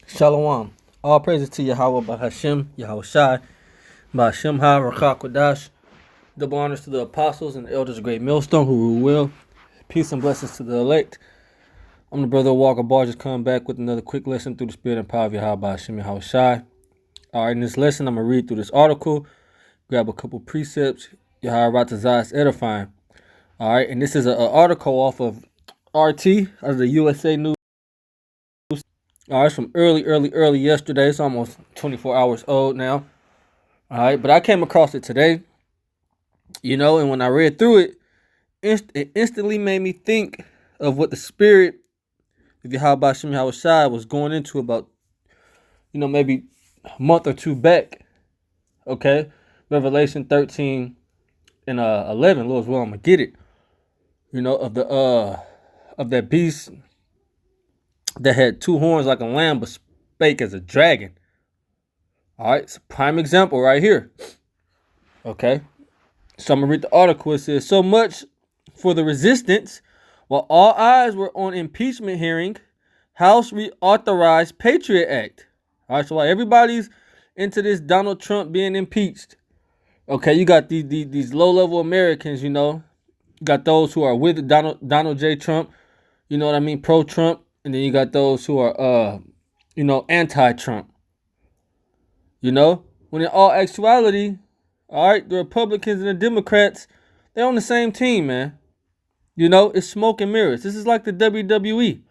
Shalom. All praises to Yahweh Bahashem, Yahweh Shai, Bahashem Ha, Rakah Kodash. Double honors to the apostles and the elders of Great Millstone who rule well. Peace and blessings to the elect. I'm the brother Walker Bar, just coming back with another quick lesson through the spirit and power of Yahweh Bahashem, Yahweh Shai. Alright, in this lesson, I'm going to read through this article, grab a couple precepts. Yahweh Ratazah is edifying. Alright, and this is an article off of RT, of the USA News. All right, it's from early yesterday. It's almost 24 hours old now. All right, but I came across it today, and when I read through it, it instantly made me think of what the spirit of Yahweh Shem Yahweh Shai was going into about, maybe a month or two back. Okay, Revelation 13 and 11. Lord's will, I'm gonna get it. Of that beast that had two horns like a lamb but spake as a dragon. All right, it's a prime example right here. Okay, so I'm going to read the article. It says, so much for the resistance. While all eyes were on impeachment hearing, House reauthorized Patriot Act. All right, so while everybody's into this Donald Trump being impeached, okay, you got these low-level Americans, you got those who are with Donald J. Trump, you know what I mean, pro-Trump. And then you got those who are, anti-Trump. When in all actuality, all right, the Republicans and the Democrats, they're on the same team, man. It's smoke and mirrors. This is like the WWE.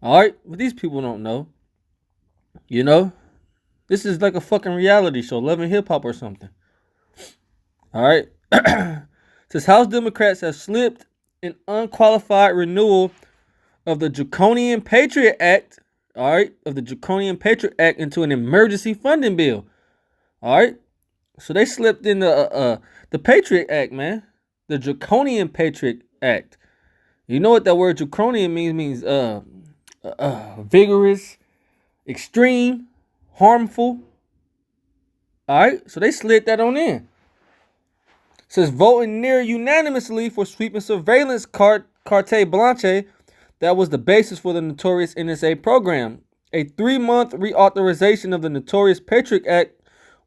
All right, but these people don't know. This is like a fucking reality show, Love and Hip Hop or something. All right. Says House Democrats have slipped an unqualified renewal of the Draconian Patriot Act, all right, into an emergency funding bill. All right. So they slipped in the Patriot Act, man. The Draconian Patriot Act. You know what that word draconian means? Vigorous, extreme, harmful. All right. So they slid that on in. Says voting near unanimously for sweeping surveillance carte blanche. That was the basis for the notorious NSA program. A 3-month reauthorization of the notorious Patriot Act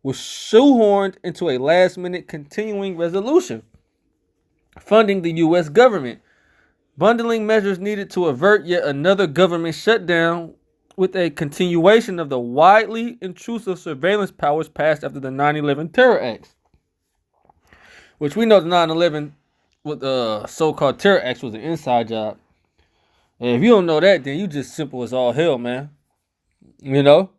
was shoehorned into a last-minute continuing resolution, funding the U.S. government, bundling measures needed to avert yet another government shutdown with a continuation of the widely intrusive surveillance powers passed after the 9/11 terror acts, which we know the 9/11 with the so-called terror acts was an inside job. And if you don't know that, then you just simple as all hell, man. It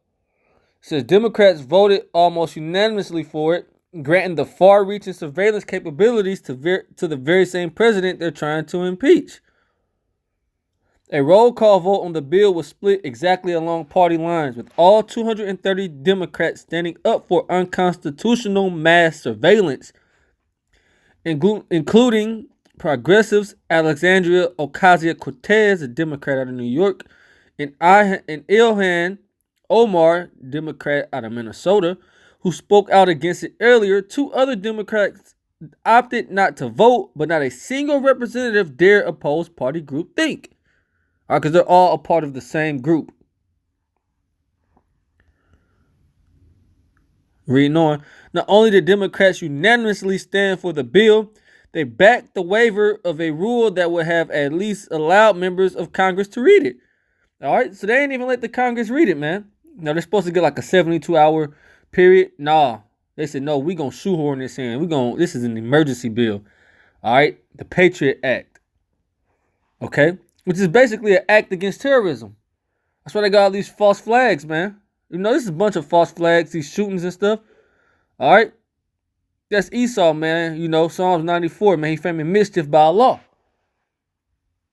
says Democrats voted almost unanimously for it, granting the far-reaching surveillance capabilities to the very same president they're trying to impeach. A roll call vote on the bill was split exactly along party lines, with all 230 Democrats standing up for unconstitutional mass surveillance, including progressives Alexandria Ocasio-Cortez, a Democrat out of New York, and Ilhan Omar, Democrat out of Minnesota, who spoke out against it earlier. 2 other Democrats opted not to vote, but not a single representative dare oppose party groupthink. All right, because they're all a part of the same group. Reading on, not only did Democrats unanimously stand for the bill, they backed the waiver of a rule that would have at least allowed members of Congress to read it. All right, so they ain't even let the Congress read it, man. Now, they're supposed to get like a 72-hour period. Nah, they said, no, we going to shoehorn this in. This is an emergency bill. All right, the Patriot Act. Okay, which is basically an act against terrorism. That's why they got all these false flags, man. This is a bunch of false flags, these shootings and stuff. All right. That's Esau, man. Psalms 94, man. He framed mischief by Allah.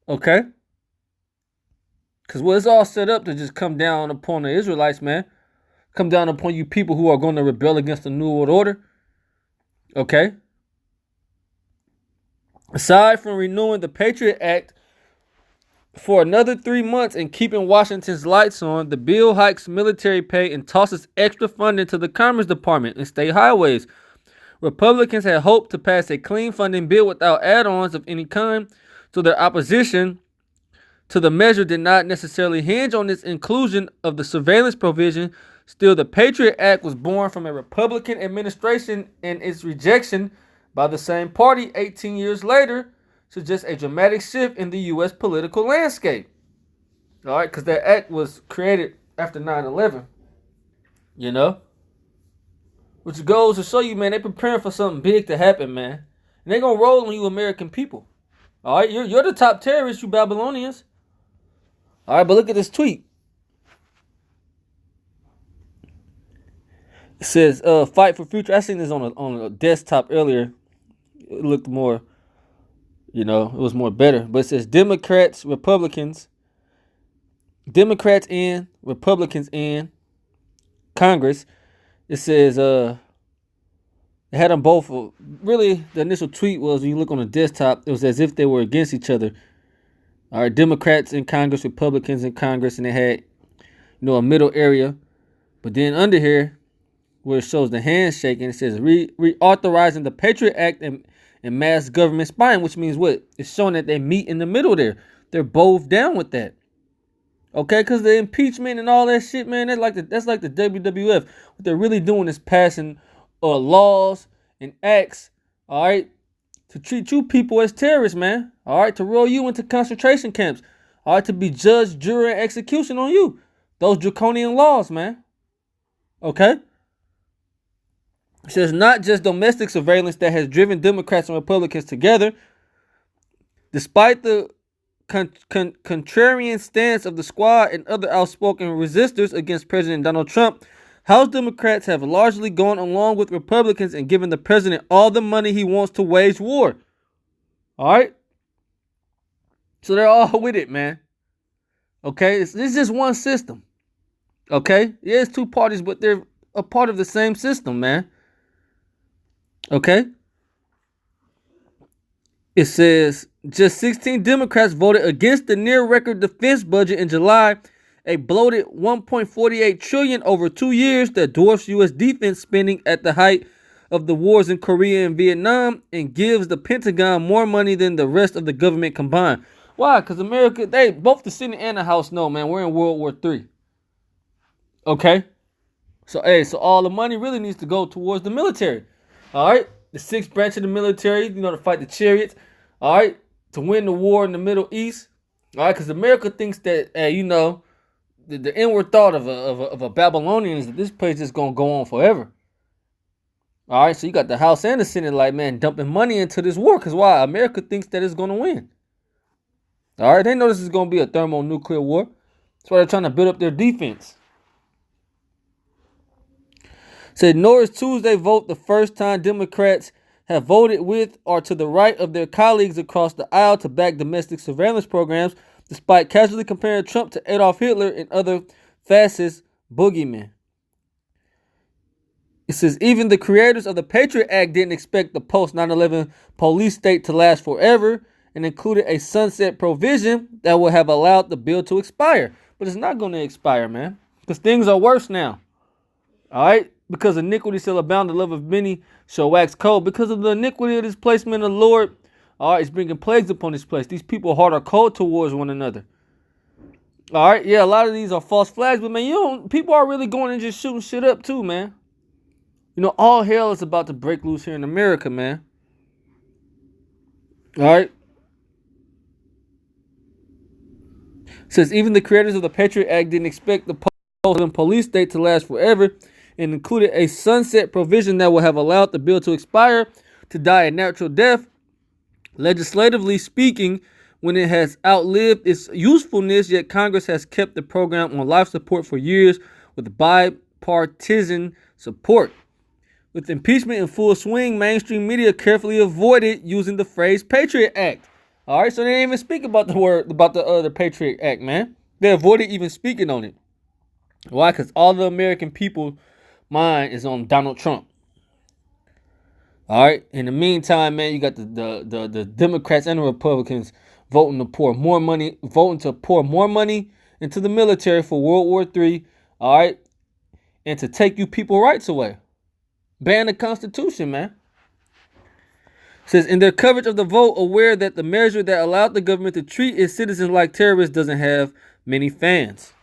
Okay? Because it's all set up to just come down upon the Israelites, man. Come down upon you people who are going to rebel against the New World Order. Okay? Aside from renewing the Patriot Act for another 3 months and keeping Washington's lights on, the bill hikes military pay and tosses extra funding to the Commerce Department and state highways. Republicans had hoped to pass a clean funding bill without add-ons of any kind, so their opposition to the measure did not necessarily hinge on its inclusion of the surveillance provision. Still, the Patriot Act was born from a Republican administration, and its rejection by the same party 18 years later suggests a dramatic shift in the U.S. political landscape. All right, because that act was created after 9/11, you know? Which goes to show you, man, they're preparing for something big to happen, man. And they're going to roll on you American people. All right, you're the top terrorists, you Babylonians. All right, but look at this tweet. It says, fight for future. I seen this on a desktop earlier. It looked more, it was more better. But it says Democrats in, Republicans in Congress. It says, it had them both. Really, the initial tweet was, when you look on the desktop, it was as if they were against each other. All right, Democrats in Congress, Republicans in Congress, and they had, a middle area. But then under here, where it shows the handshaking, it says reauthorizing the Patriot Act and mass government spying, which means what? It's showing that they meet in the middle there. They're both down with that. Okay, because the impeachment and all that shit, man, that's like the WWF. What they're really doing is passing laws and acts, all right, to treat you people as terrorists, man. All right, to roll you into concentration camps. All right, to be judged, jury, and execution on you. Those draconian laws, man. Okay? It says not just domestic surveillance that has driven Democrats and Republicans together. Despite the contrarian stance of the squad and other outspoken resistors against President Donald Trump, House Democrats have largely gone along with Republicans and given the president all the money he wants to wage war. All right? So they're all with it, man. Okay? This is just one system. Okay? Yeah, it's two parties, but they're a part of the same system, man. Okay? It says just 16 Democrats voted against the near-record defense budget in July, a bloated $1.48 trillion over 2 years that dwarfs U.S. defense spending at the height of the wars in Korea and Vietnam and gives the Pentagon more money than the rest of the government combined. Why? Because America, both the Senate and the House know, man, we're in World War III. Okay? So all the money really needs to go towards the military. All right? The sixth branch of the military, to fight the chariots. All right? To win the war in the Middle East. All right? Because America thinks that, the inward thought of a Babylonian is that this place is going to go on forever. All right? So you got the House and the Senate like, man, dumping money into this war. Because why? America thinks that it's going to win. All right? They know this is going to be a thermonuclear war. That's why they're trying to build up their defense. Said Norris Tuesday vote the first time Democrats have voted with or to the right of their colleagues across the aisle to back domestic surveillance programs, despite casually comparing Trump to Adolf Hitler and other fascist boogeymen. It says even the creators of the Patriot Act didn't expect the post 9/11 police state to last forever and included a sunset provision that would have allowed the bill to expire. But it's not going to expire, man, because things are worse now. All right? Because iniquity shall abound, the love of many shall wax cold. Because of the iniquity of this placement of the Lord, all right, it's bringing plagues upon this place. These people heart are cold towards one another. All right, yeah, a lot of these are false flags, but man, people are really going and just shooting shit up too, man. All hell is about to break loose here in America, man. All right. It says even the creators of the Patriot Act didn't expect the police state to last forever, and included a sunset provision that would have allowed the bill to expire, to die a natural death. Legislatively speaking, when it has outlived its usefulness, yet Congress has kept the program on life support for years with bipartisan support. With impeachment in full swing, mainstream media carefully avoided using the phrase Patriot Act. All right, so they didn't even speak about the Patriot Act, man. They avoided even speaking on it. Why? Because all the American people mind is on Donald Trump. All right. In the meantime, man, you got the Democrats and the Republicans voting to pour more money into the military for World War III. All right, and to take you people rights away, ban the Constitution, man. says, in their coverage of the vote, aware that the measure that allowed the government to treat its citizens like terrorists doesn't have many fans.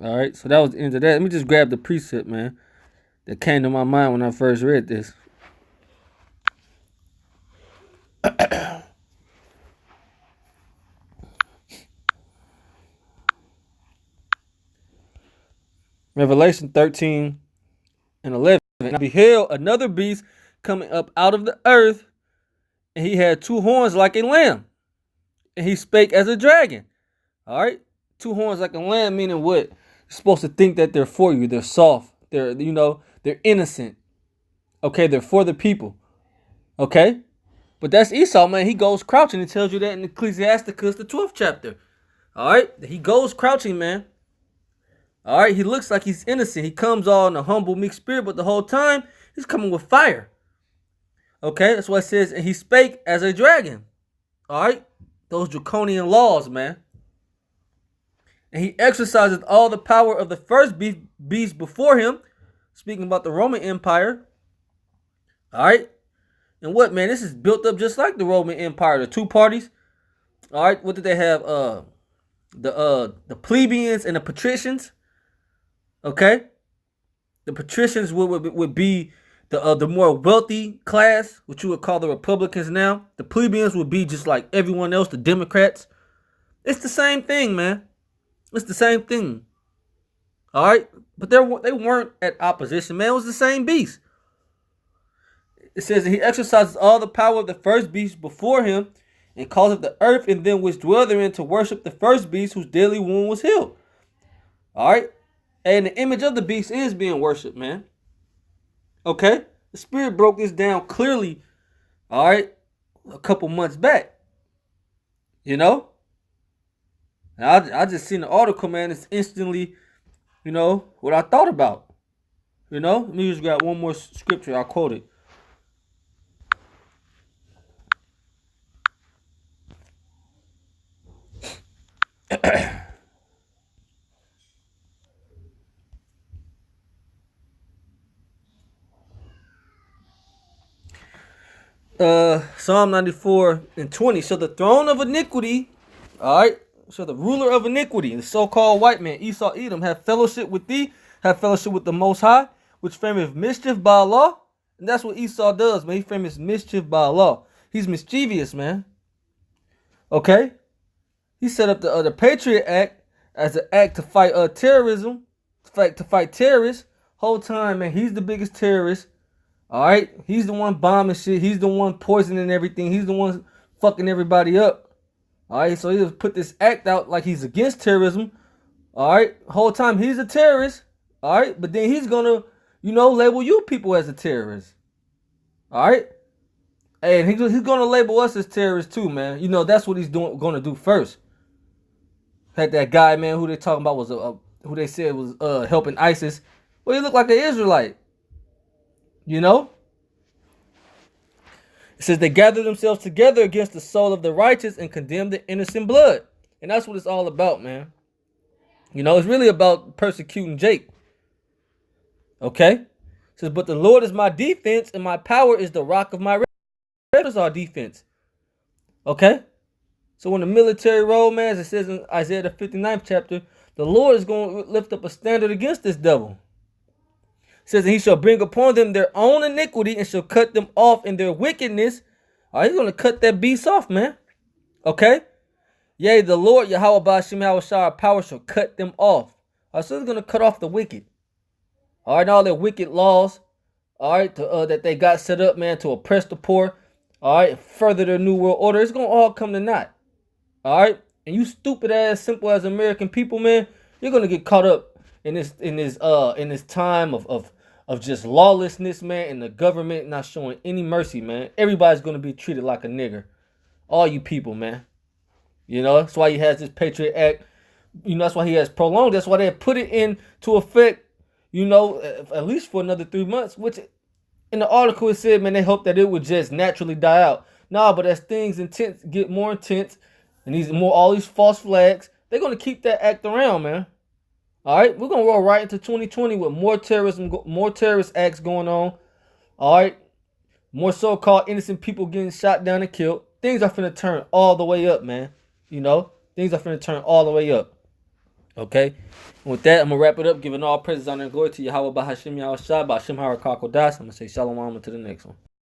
All right, so that was the end of that. Let me just grab the precept, man, that came to my mind when I first read this. Revelation 13 and 11. And I beheld another beast coming up out of the earth, and he had two horns like a lamb, and he spake as a dragon. All right, two horns like a lamb, meaning what? You're supposed to think that they're for you. They're soft. They're they're innocent. Okay, they're for the people. Okay, but that's Esau, man. He goes crouching. It tells you that in Ecclesiasticus, the 12th chapter. All right, he goes crouching, man. All right, he looks like he's innocent. He comes all in a humble, meek spirit, but the whole time he's coming with fire. Okay, that's what it says. And he spake as a dragon. All right, those draconian laws, man. And he exercises all the power of the first beast before him. Speaking about the Roman Empire. All right, and what, man? This is built up just like the Roman Empire. The two parties. All right, what did they have? The plebeians and the patricians. Okay, the patricians would be the more wealthy class, which you would call the Republicans now. The plebeians would be just like everyone else, the Democrats. It's the same thing, man. It's the same thing. All right, but they weren't at opposition, man. It was the same beast. It says that he exercises all the power of the first beast before him, and causeth the earth and them which dwell therein to worship the first beast whose deadly wound was healed. All right. And the image of the beast is being worshipped, man. Okay? The Spirit broke this down clearly, all right, a couple months back. You know? And I just seen the article, man. It's instantly, what I thought about. Let me just grab one more scripture. I'll quote it. Psalm 94 and 20. So the throne of iniquity, all right, so the ruler of iniquity, the so-called white man, Esau, Edom, have fellowship with thee, have fellowship with the Most High, which frameth mischief by law. And that's what Esau does, man. He frames mischief by law. He's mischievous, man. Okay? He set up the Patriot Act as an act to fight terrorism, to fight terrorists. Whole time, man, he's the biggest terrorist. All right, he's the one bombing shit. He's the one poisoning everything. He's the one fucking everybody up. All right, so he just put this act out like he's against terrorism. All right, whole time he's a terrorist. All right, but then he's gonna, label you people as a terrorist. All right, and he's gonna label us as terrorists too, man. That's what he's gonna do first. Had that guy, man, who they talking about was who they said was helping ISIS. Well, he looked like an Israelite. It says they gather themselves together against the soul of the righteous and condemn the innocent blood. And that's what it's all about, man. It's really about persecuting Jake. Okay? It says, but the Lord is my defense and my power is the rock of my refuge. That is our defense. Okay? So in the military role, man, as it says in Isaiah the 59th chapter, the Lord is going to lift up a standard against this devil. Says that he shall bring upon them their own iniquity and shall cut them off in their wickedness. All right, he's going to cut that beast off, man. Okay? Yea, the Lord, Yahweh Ba'ashem Yahweh our power shall cut them off. All right, so he's going to cut off the wicked. All right, and all their wicked laws, all right, that they got set up, man, to oppress the poor, all right, and further their new world order. It's going to all come to naught. All right? And you stupid ass, simple as American people, man, you're going to get caught up in this time of just lawlessness, man, and the government not showing any mercy, man. Everybody's going to be treated like a nigger. All you people, man. That's why he has this Patriot Act. That's why he has prolonged. That's why they put it into effect, at least for another 3 months, which in the article it said, man, they hope that it would just naturally die out. Nah, but as things get more intense and all these false flags, they're going to keep that act around, man. All right, we're going to roll right into 2020 with more terrorist acts going on. All right, More so-called innocent people getting shot down and killed. Things are finna turn all the way up, man. You know, things are finna turn all the way up. Okay? And with that, I'm gonna wrap it up, giving all praises, honor, and glory to Yahweh Bahashim Yahushua, Bahashim Harakako Das. I'm gonna say shalom to the next one.